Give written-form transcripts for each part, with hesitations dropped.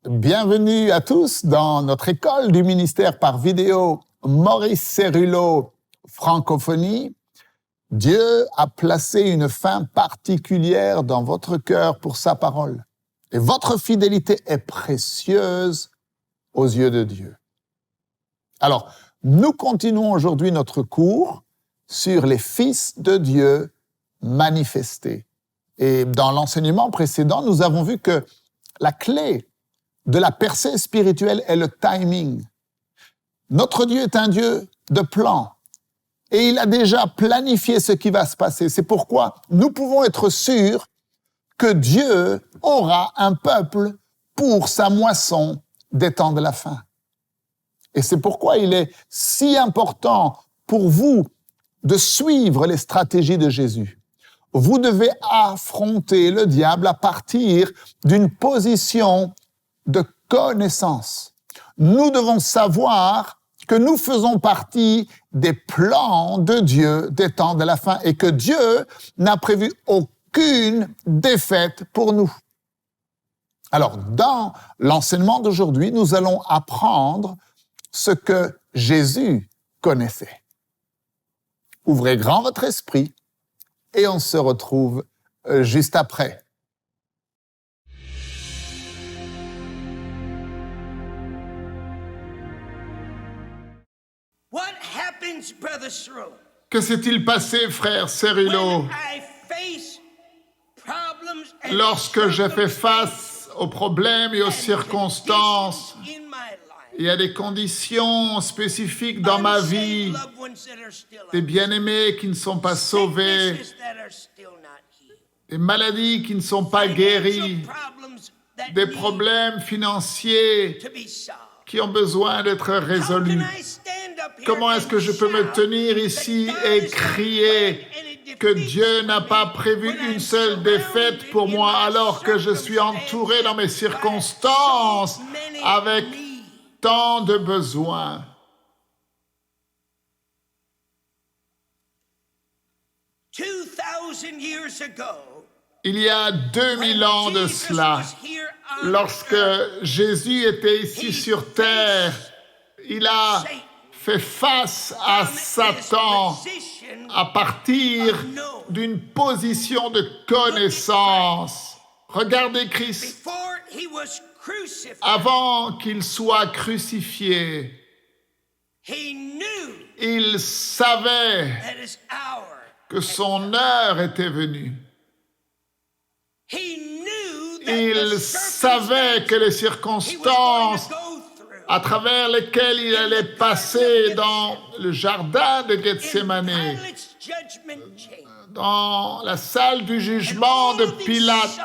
Bienvenue à tous dans notre école du ministère par vidéo Maurice Cérulo Francophonie. Dieu a placé une fin particulière dans votre cœur pour sa parole. Et votre fidélité est précieuse aux yeux de Dieu. Alors, nous continuons aujourd'hui notre cours sur les fils de Dieu manifestés. Et dans l'enseignement précédent, nous avons vu que la clé de la percée spirituelle est le timing. Notre Dieu est un Dieu de plan et il a déjà planifié ce qui va se passer. C'est pourquoi nous pouvons être sûrs que Dieu aura un peuple pour sa moisson des temps de la fin. Et c'est pourquoi il est si important pour vous de suivre les stratégies de Jésus. Vous devez affronter le diable à partir d'une position de connaissance. Nous devons savoir que nous faisons partie des plans de Dieu des temps de la fin et que Dieu n'a prévu aucune défaite pour nous. Alors, dans l'enseignement d'aujourd'hui, nous allons apprendre ce que Jésus connaissait. Ouvrez grand votre esprit et on se retrouve juste après. Que s'est-il passé, frère Cérulo, lorsque j'ai fait face aux problèmes et aux circonstances? Il y a des conditions spécifiques dans ma vie, des bien-aimés qui ne sont pas sauvés, des maladies qui ne sont pas guéries, des problèmes financiers qui ont besoin d'être résolus. Comment est-ce que je peux me tenir ici et crier que Dieu n'a pas prévu une seule défaite pour moi alors que je suis entouré dans mes circonstances avec tant de besoins? Il y a 2000 ans de cela, lorsque Jésus était ici sur terre, il a fait face à Satan à partir d'une position de connaissance. Regardez Christ. Avant qu'il soit crucifié, il savait que son heure était venue. Il savait que les circonstances à travers lesquelles il allait passer dans le jardin de Gethsémani, dans la salle du jugement de Pilate,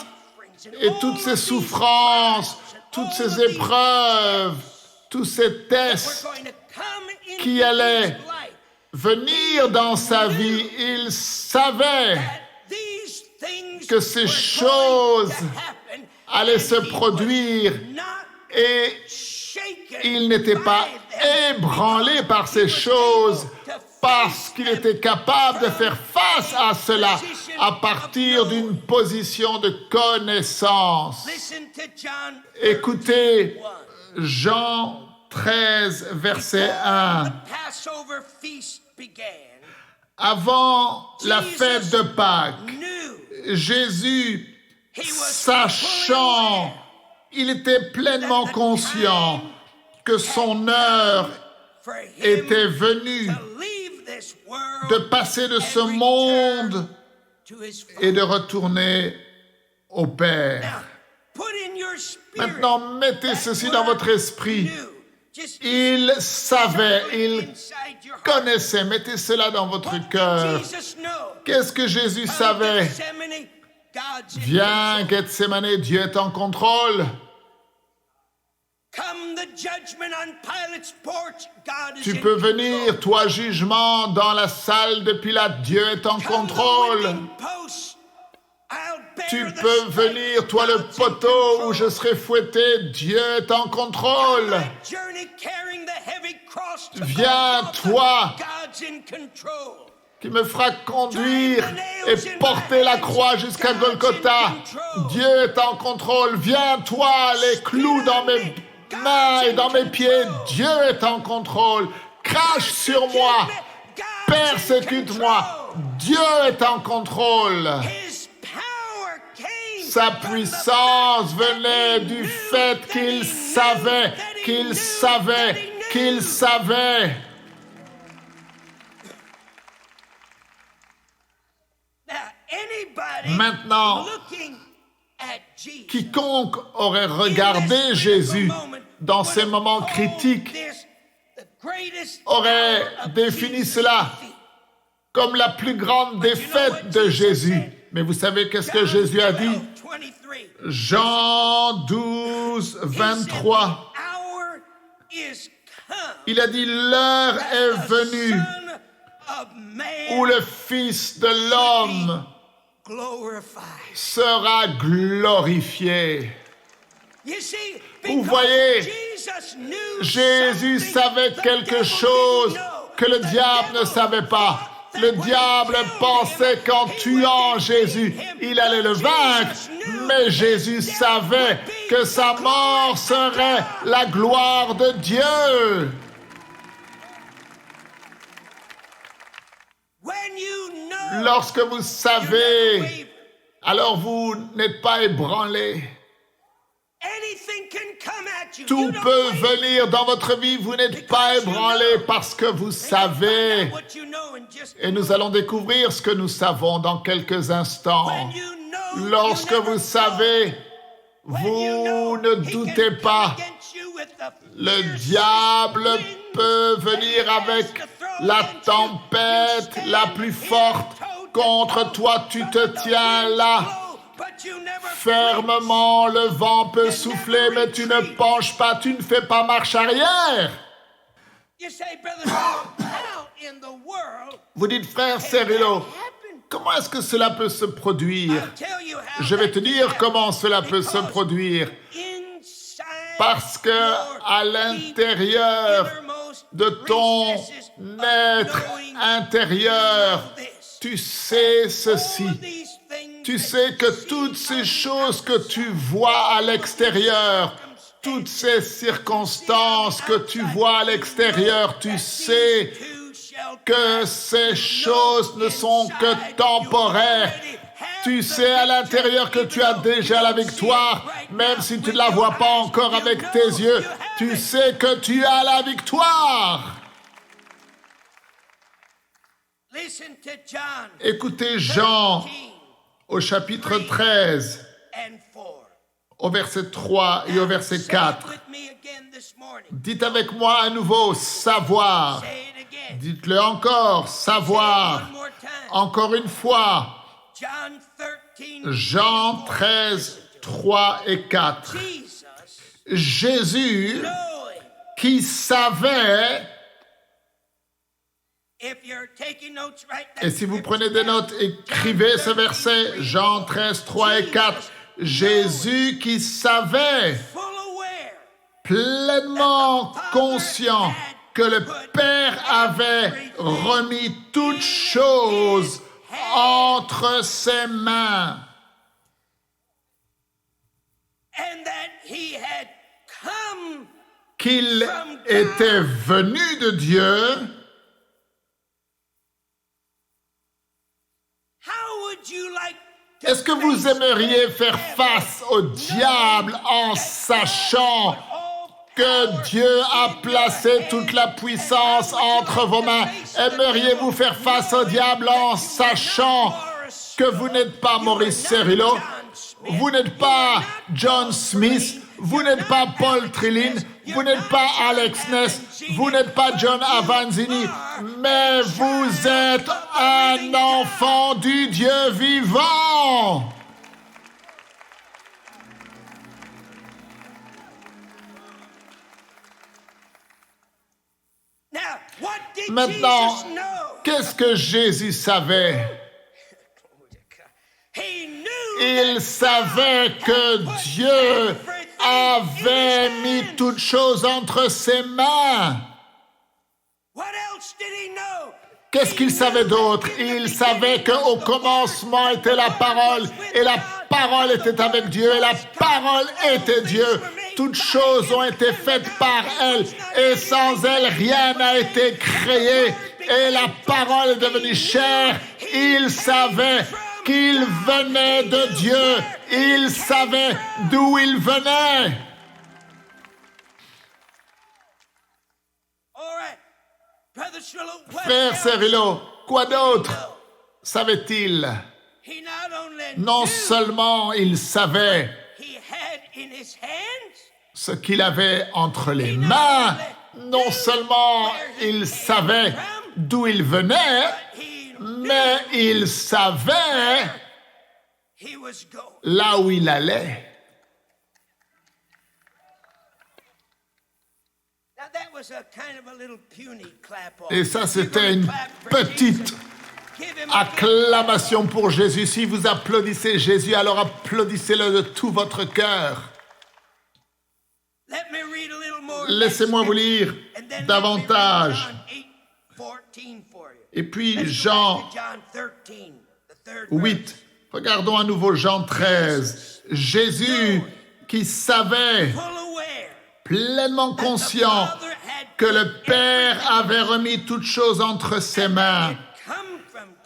et toutes ces souffrances, toutes ces épreuves, tous ces tests qui allaient venir dans sa vie, il savait que ces choses allaient se produire et il n'était pas ébranlé par ces choses parce qu'il était capable de faire face à cela à partir d'une position de connaissance. Écoutez Jean 13, verset 1. Avant la fête de Pâques, Jésus, sachant, il était pleinement conscient que son heure était venue de passer de ce monde et de retourner au Père. Maintenant, mettez ceci dans votre esprit. Il savait, il connaissait, mettez cela dans votre cœur. Qu'est-ce que Jésus savait? Viens, Gethsémani, Dieu est en contrôle. Tu peux venir, toi, jugement, dans la salle de Pilate, Dieu est en contrôle. Tu peux venir, toi, le poteau où je serai fouetté, Dieu est en contrôle. Viens, toi, qui me fera conduire et porter la croix jusqu'à Golgotha. Dieu est en contrôle. Viens, toi, les clous dans mes mains et dans mes pieds. Dieu est en contrôle. Crache sur moi. Persécute-moi. Dieu est en contrôle. Sa puissance venait du fait qu'il savait. Maintenant, quiconque aurait regardé Jésus dans ces moments critiques aurait défini cela comme la plus grande défaite de Jésus. Mais vous savez qu'est-ce que Jésus a dit? Jean 12, 23. Il a dit, l'heure est venue où le Fils de l'homme sera glorifié. Vous voyez, Jésus savait quelque chose que le diable ne savait pas. Le diable pensait qu'en tuant Jésus, il allait le vaincre, mais Jésus savait que sa mort serait la gloire de Dieu. Lorsque vous savez, alors vous n'êtes pas ébranlé. Tout peut venir dans votre vie, vous n'êtes pas ébranlé parce que vous savez. Et nous allons découvrir ce que nous savons dans quelques instants. Lorsque vous savez, vous ne doutez pas. Le diable peut venir avec la tempête la plus forte contre toi, tu te tiens là. Fermement, le vent peut souffler, mais tu ne penches pas, tu ne fais pas marche arrière. Vous dites, frère Cerullo, comment est-ce que cela peut se produire? Je vais te dire comment cela peut se produire. Parce que à l'intérieur de ton être intérieur, tu sais ceci. Tu sais que toutes ces choses que tu vois à l'extérieur, toutes ces circonstances que tu vois à l'extérieur, tu sais que ces choses ne sont que temporaires. Tu sais à l'intérieur que tu as déjà la victoire, même si tu ne la vois pas encore avec tes yeux. Tu sais que tu as la victoire. Écoutez Jean au chapitre 13, au verset 3 et au verset 4. Dites avec moi à nouveau, savoir. Dites-le encore, savoir. Encore une fois. Jean 13, 3 et 4. Jésus qui savait. Et si vous prenez des notes, écrivez ce verset, Jean 13, 3 et 4. Jésus qui savait, pleinement conscient que le Père avait remis toutes choses entre ses mains. Qu'il était venu de Dieu. Est-ce que vous aimeriez faire face au diable en sachant que Dieu a placé toute la puissance entre vos mains? Aimeriez-vous faire face au diable en sachant que vous n'êtes pas Maurice Cerullo, vous n'êtes pas John Smith, vous n'êtes pas Paul Trilling, vous n'êtes pas Alex Ness, vous n'êtes pas John Avanzini, mais vous êtes un enfant du Dieu vivant. Maintenant, qu'est-ce que Jésus savait? Il savait que Dieu avait mis toutes choses entre ses mains. Qu'est-ce qu'il savait d'autre? Il savait qu'au commencement était la parole, et la parole était avec Dieu, et la parole était Dieu. Toutes choses ont été faites par elle, et sans elle, rien n'a été créé. Et la parole est devenue chair. Il savait qu'il venait de Dieu. Il savait d'où il venait. Frère Cerullo, quoi d'autre savait-il? Non seulement il savait ce qu'il avait entre les mains, non seulement il savait d'où il venait, mais il savait là où il allait. Et ça, c'était une petite acclamation pour Jésus. Si vous applaudissez Jésus, alors applaudissez-le de tout votre cœur. Laissez-moi vous lire davantage. Et puis Jean 8. Regardons à nouveau Jean 13. Jésus qui savait, pleinement conscient que le Père avait remis toutes choses entre ses mains,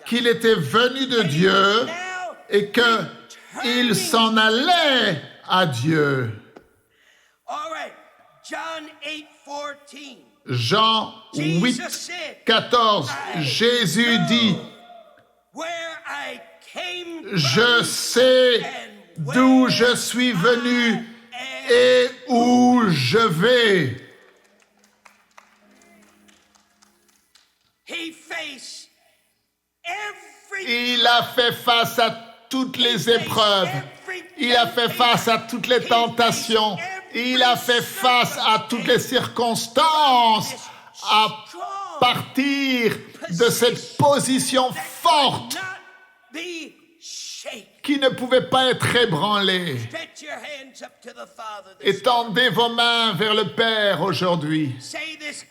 qu'il était venu de Dieu et qu'il s'en allait à Dieu. Jean 8, 14, Jésus dit, « Je sais d'où je suis venu et où je vais. » Il a fait face à toutes les épreuves. Il a fait face à toutes les tentations. Il a fait face à toutes les circonstances à partir de cette position forte qui ne pouvait pas être ébranlée. Étendez vos mains vers le Père aujourd'hui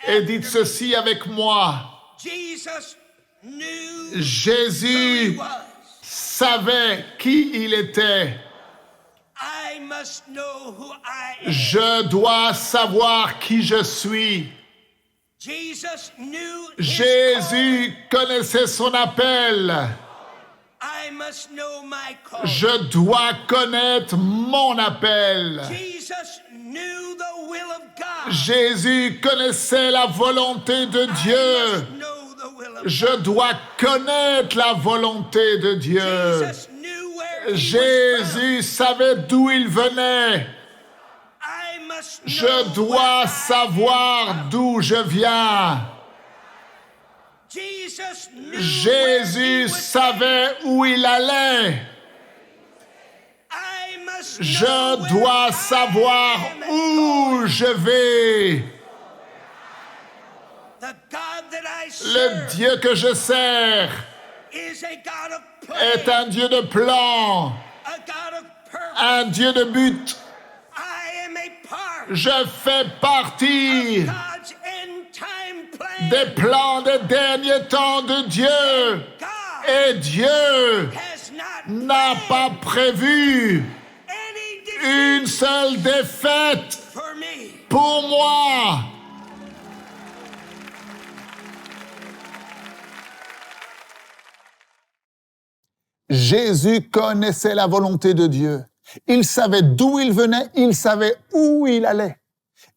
et dites ceci avec moi. Jésus savait qui il était. Je dois savoir qui je suis. Jésus connaissait son appel. Je dois connaître mon appel. Jésus connaissait la volonté de Dieu. Je dois connaître la volonté de Dieu. Jésus savait d'où il venait. Je dois savoir d'où je viens. Jésus savait où il allait. Je dois savoir où je vais. Le Dieu que je sers est un Dieu de plan, un Dieu de but. Je fais partie des plans des derniers temps de Dieu. Et Dieu n'a pas prévu une seule défaite pour moi. Jésus connaissait la volonté de Dieu. Il savait d'où il venait, il savait où il allait.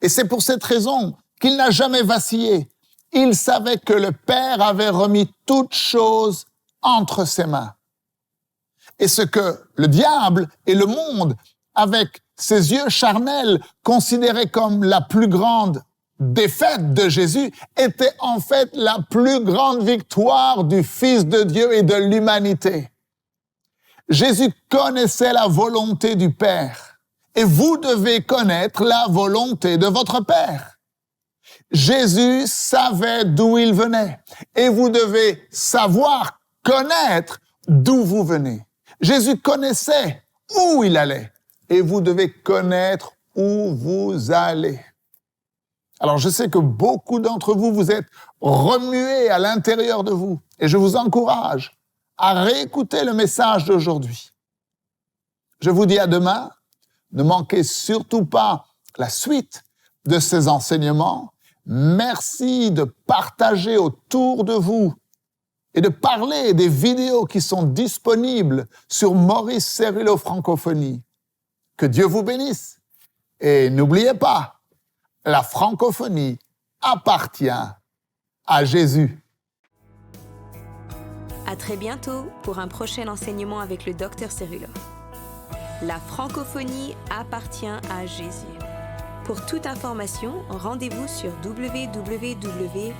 Et c'est pour cette raison qu'il n'a jamais vacillé. Il savait que le Père avait remis toutes choses entre ses mains. Et ce que le diable et le monde, avec ses yeux charnels, considéraient comme la plus grande défaite de Jésus, était en fait la plus grande victoire du Fils de Dieu et de l'humanité. Jésus connaissait la volonté du Père. Et vous devez connaître la volonté de votre Père. Jésus savait d'où il venait. Et vous devez savoir, connaître d'où vous venez. Jésus connaissait où il allait. Et vous devez connaître où vous allez. Alors je sais que beaucoup d'entre vous, vous êtes remués à l'intérieur de vous. Et je vous encourage à réécouter le message d'aujourd'hui. Je vous dis à demain. Ne manquez surtout pas la suite de ces enseignements. Merci de partager autour de vous et de parler des vidéos qui sont disponibles sur Maurice Céruleau Francophonie. Que Dieu vous bénisse. Et n'oubliez pas, la francophonie appartient à Jésus. À très bientôt pour un prochain enseignement avec le Dr Céruleau. La francophonie appartient à Jésus. Pour toute information, rendez-vous sur www.mcwe.fr.